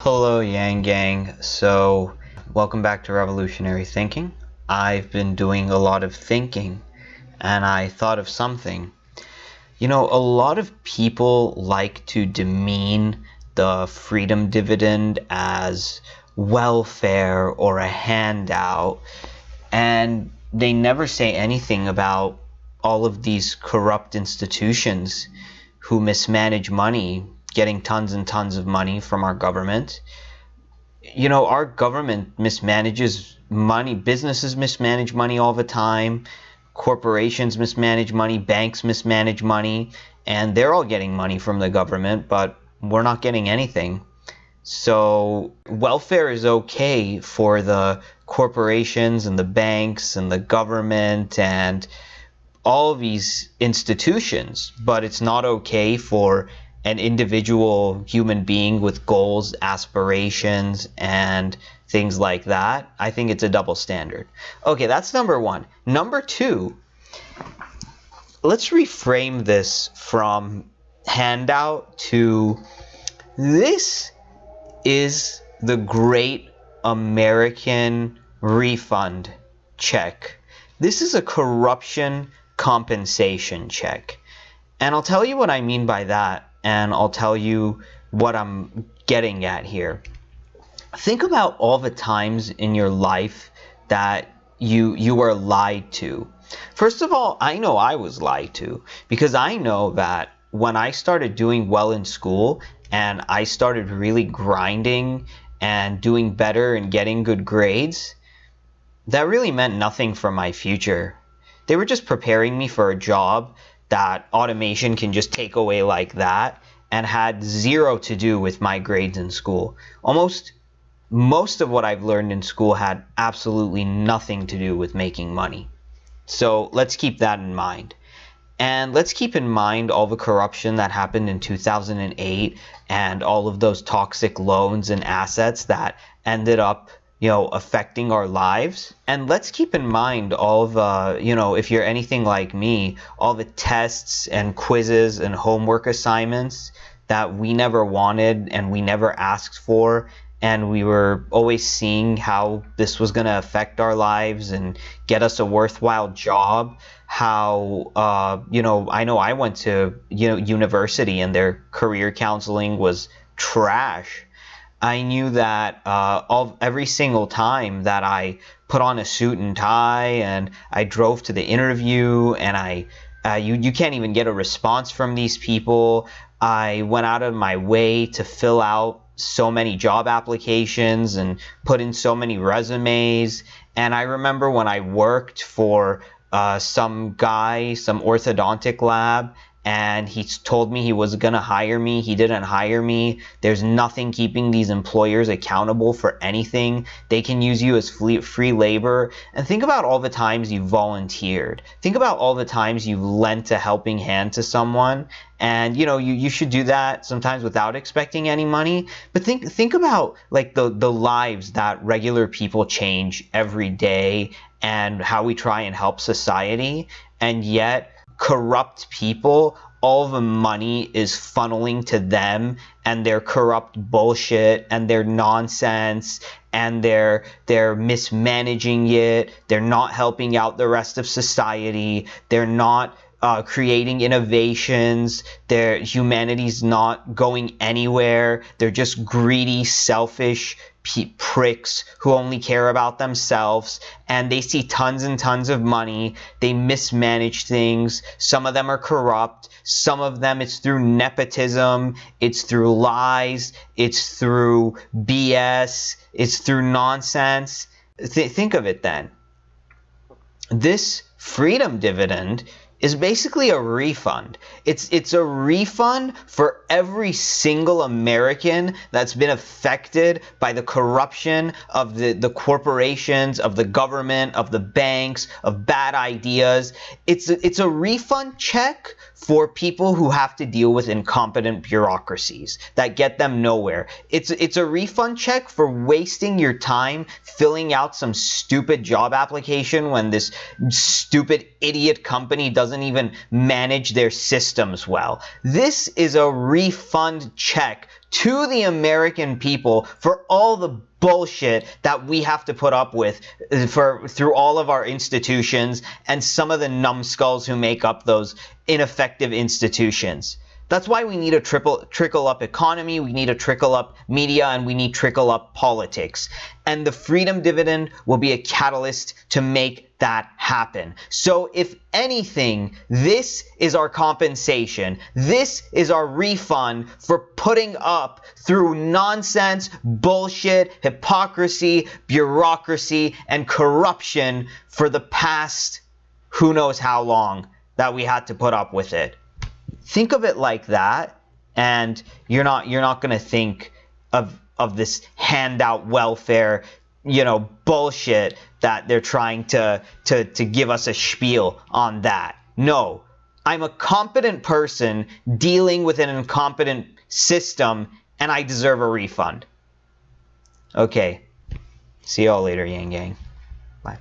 Hello, Yang Gang. Welcome back to Revolutionary Thinking. I've been doing a lot of thinking, and I thought of something. A lot of people like to demean the freedom dividend as welfare or a handout, and they never say anything about all of these corrupt institutions who mismanage money, getting tons and tons of money from our government. Our government mismanages money. Businesses mismanage money all the time. Corporations mismanage money. Banks mismanage money. And they're all getting money from the government, but we're not getting anything. So welfare is okay for the corporations and the banks and the government and all of these institutions, but it's not okay for an individual human being with goals, aspirations, and things like that. I think it's a double standard. Okay, that's number one. Number two, let's reframe this from handout to this is the great American refund check. This is a corruption compensation check. And I'll tell you what I mean by that, and I'll tell you what I'm getting at here. Think about all the times in your life that you were lied to. First of all, I know I was lied to because I know that when I started doing well in school and I started really grinding and doing better and getting good grades, that really meant nothing for my future. They were just preparing me for a job that automation can just take away like that and had zero to do with my grades in school. Most of what I've learned in school had absolutely nothing to do with making money. So let's keep that in mind. And let's keep in mind all the corruption that happened in 2008 and all of those toxic loans and assets that ended up, affecting our lives. And let's keep in mind all the, if you're anything like me, all the tests and quizzes and homework assignments that we never wanted and we never asked for. And we were always seeing how this was going to affect our lives and get us a worthwhile job. How, I know I went to, university and their career counseling was trash. I knew that every single time that I put on a suit and tie and I drove to the interview and you can't even get a response from these people. I went out of my way to fill out so many job applications and put in so many resumes. And I remember when I worked for some guy, some orthodontic lab, and he told me he was going to hire me. He didn't hire me. There's nothing keeping these employers accountable for anything. They can use you as free labor. And think about all the times you volunteered. Think about all the times you've lent a helping hand to someone. And you should do that sometimes without expecting any money. But think about like the lives that regular people change every day and how we try and help society. And yet corrupt people, all the money is funneling to them and their corrupt bullshit and their nonsense, and they're mismanaging it. They're not helping out the rest of society. They're not creating innovations. Humanity's not going anywhere. They're just greedy, selfish pricks who only care about themselves, and they see tons and tons of money. They mismanage things. Some of them are corrupt. Some of them it's through nepotism. It's through lies. It's through BS. It's through nonsense. Think of it then. This freedom dividend is basically a refund. It's a refund for every single American that's been affected by the corruption of the corporations, of the government, of the banks, of bad ideas. It's a refund check for people who have to deal with incompetent bureaucracies that get them nowhere. It's a refund check for wasting your time filling out some stupid job application when this stupid idiot company doesn't doesn't even manage their systems well. This is a refund check to the American people for all the bullshit that we have to put up with through all of our institutions and some of the numbskulls who make up those ineffective institutions. That's why we need a trickle-up economy, we need a trickle-up media, and we need trickle-up politics. And the freedom dividend will be a catalyst to make that happen. So if anything, this is our compensation. This is our refund for putting up through nonsense, bullshit, hypocrisy, bureaucracy, and corruption for the past who knows how long that we had to put up with it. Think of it like that, and you're not going to think of this handout welfare, bullshit that they're trying to give us a spiel on that. No, I'm a competent person dealing with an incompetent system, and I deserve a refund. Okay, see y'all later, Yang Gang. Bye.